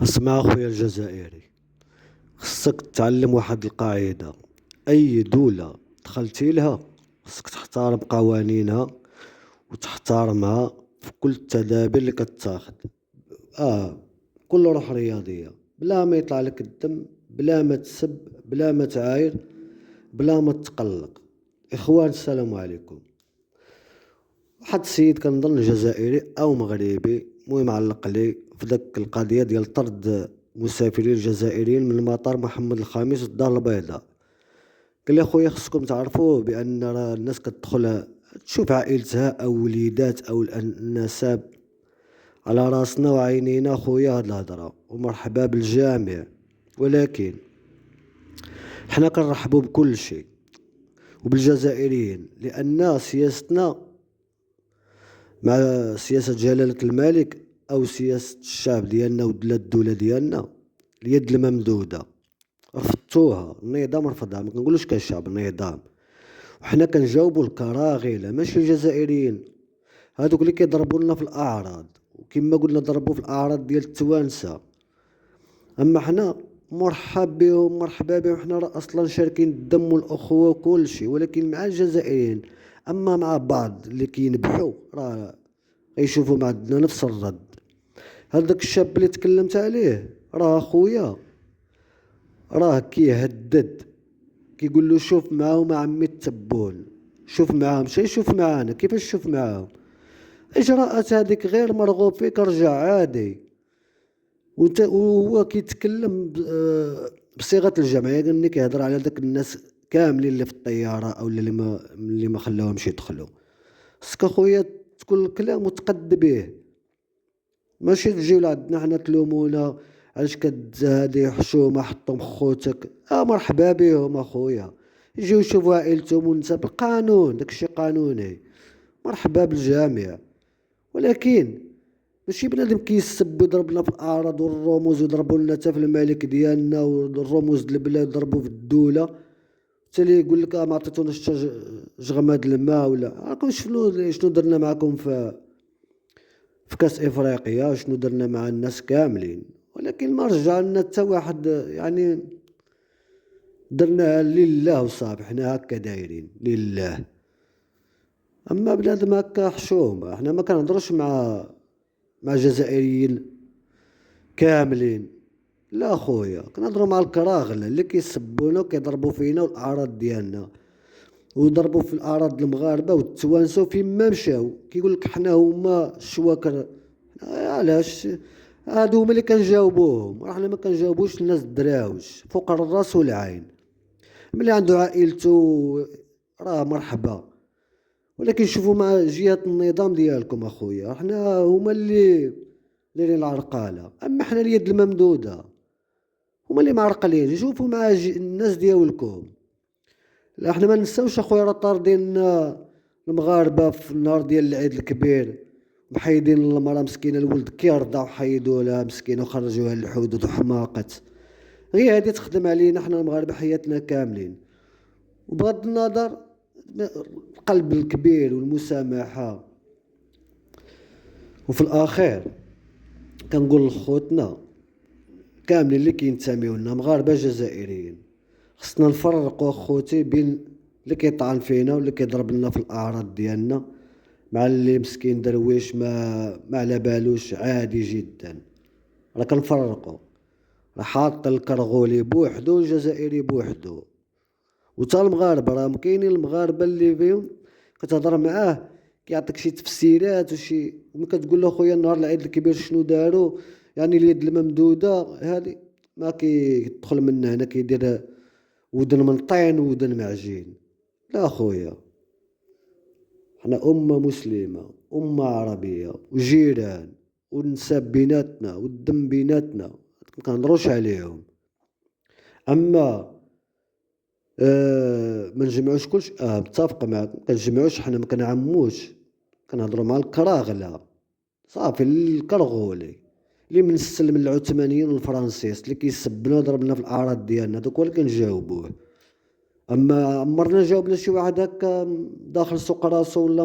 اسمع اخويا الجزائري، خصك تعلم واحد القاعدة. اي دولة دخلتي لها خصك تحترم قوانينها وتحترمها في كل التدابير اللي كتاخد. اه كل روح رياضية، بلا ما يطلع لك الدم، بلا ما تسب، بلا ما تعاير، بلا ما تقلق. اخوان السلام عليكم. واحد السيد كنظن جزائري او مغربي، المهم علق لي في داك القضيه ديال طرد مسافرين الجزائريين من المطار محمد الخامس والدار البيضاء. قال لي اخويا خصكم تعرفوا بان راه الناس كتدخل تشوف عائلتها او وليدات او النساب، على راسنا وعينينا خويا هاد الهضره ومرحبا بالجميع، ولكن حنا كنرحبوا بكل شيء وبالجزائريين، لان سياستنا مع سياسة جلالة الملك أو سياسة الشعب ديالنا ولا الدولة ديالنا اليد الممدودة. رفضتوها، النظام رفضها، ما كنقولوش كشعب، النظام. وحنا كنجاوبوا الكراغيلة ماشي الجزائريين، هادوك اللي كيضربوا لنا في الأعراض، وكما قلنا ضربوا في الأعراض ديال التوانسة. أما حنا مرحب بهم، مرحبا بهم، حنا راه أصلا شاركين الدم والأخوة وكل شيء، ولكن مع الجزائريين. أما مع بعض اللي كينبحوا راه يشوفوا معدنا نفس الرد. هذاك الشاب اللي تكلمت عليه راه خويا، راه كيهدد، كيقول له شوف معاهم عمي التبون، شوف معاهم، شي شوف معانا كيفاش شوف معاهم. اجراءات هذيك غير مرغوب فيك، رجع عادي. وهو كيتكلم بصيغه الجمع، يعني كيهضر على داك الناس كاملين اللي في الطياره او اللي ما خلاوهمش يدخلوا. خصك اخويا تكون الكلام وتقد به، ماشي تجيو لعندنا حنا تلومونا علاش هادي حشومه حطهم خوتك. مرحبا بهم اخويا، يجيو يشوفوا عائلتهم ونسى بالقانون، داكشي قانوني، مرحبا بالجميع. ولكن ماشي بنادم كيسب ويضربنا في الاعراض والرموز، ويضربوا لنا حتى في الملك ديالنا والرموز ديال البلاد، ضربوا في الدوله، حتى اللي يقول لك ما عطيتوناش حتى جغماد الماء. ولا راكم شنو درنا معكم في كاس افريقيا، وشنو درنا مع الناس كاملين، ولكن ما رجع لنا حتى واحد. يعني درناها لله وصافي، حنا هكا دايرين لله. اما بنادم هكا حشوم، احنا ما كنهضروش مع جزائريين كاملين، لا خويا، كنهضروا مع الكراغله اللي كيسبونا وكيضربوا فينا والاعراض ديالنا، وضربوا في الاعراض المغاربه والتوانسه، وفين ما مشاو كيقول لك حنا هما الشواكر. علاش؟ هادو هما اللي كنجاوبوهم، راه حنا ما كنجاوبوش الناس الدراوش فوق الراس والعين. ملي عنده عائلته راه مرحبا، ولكن شوفوا مع جهة النظام ديالكم اخويا، حنا هما اللي دايرين العرقالة، اما حنا اليد الممدودة، هما اللي معرقلين. شوفوا مع الناس ديالكم. لا حنا ما نساوش اخويا، راه طاردين المغاربة في النهار ديال العيد الكبير، محيدين المرأة مسكينة، الولد كيرضع وحيدوا لها مسكينة وخرجوها للحدود وحماقت. غير هادي تخدم علينا حنا المغاربة حياتنا كاملين. وبغض النظر، القلب الكبير والمسامحة. وفي الأخير كنقول لخوتنا كاملين اللي كينتميو لنا، مغاربة جزائريين، خصنا نفرقوا اخوتي بين اللي كيطعن فينا واللي كيضرب لنا في الأعراض ديالنا، مع اللي مسكين درويش ما على بالوش، عادي جدا. راه كنفرقوا، راه حاط الكرغولي بوحدو والجزائري بوحدو، وتا المغاربه راه كاينين المغاربه اللي فيهم كتهضر معاه كيعطيك شي تفسيرات وشي، وملي كتقول له خويا النهار العيد الكبير شنو داروا، يعني اليد الممدوده هذه ما كيدخل منها هنا، كيدير ودن من طين ودن معجين. لا خويا، حنا أمة مسلمة، أمة عربية، وجيران، ونساب بيناتنا والدم بيناتنا، ما كنهضروش عليهم. أما ما نجمعوش كلشي، متفق معاك، ما كنجمعوش، حنا ما كنعموش، كنهضروا مع الكراغلة صافي، الكرغولي اللي من السلم العثمانيين والفرنسيس اللي كيسبنا وضربنا في الأعراض ديالنا، دوك هو اللي كنجاوبوه. أما عمرنا جاوبنا شي واحد هكا داخل سوق راسو ولا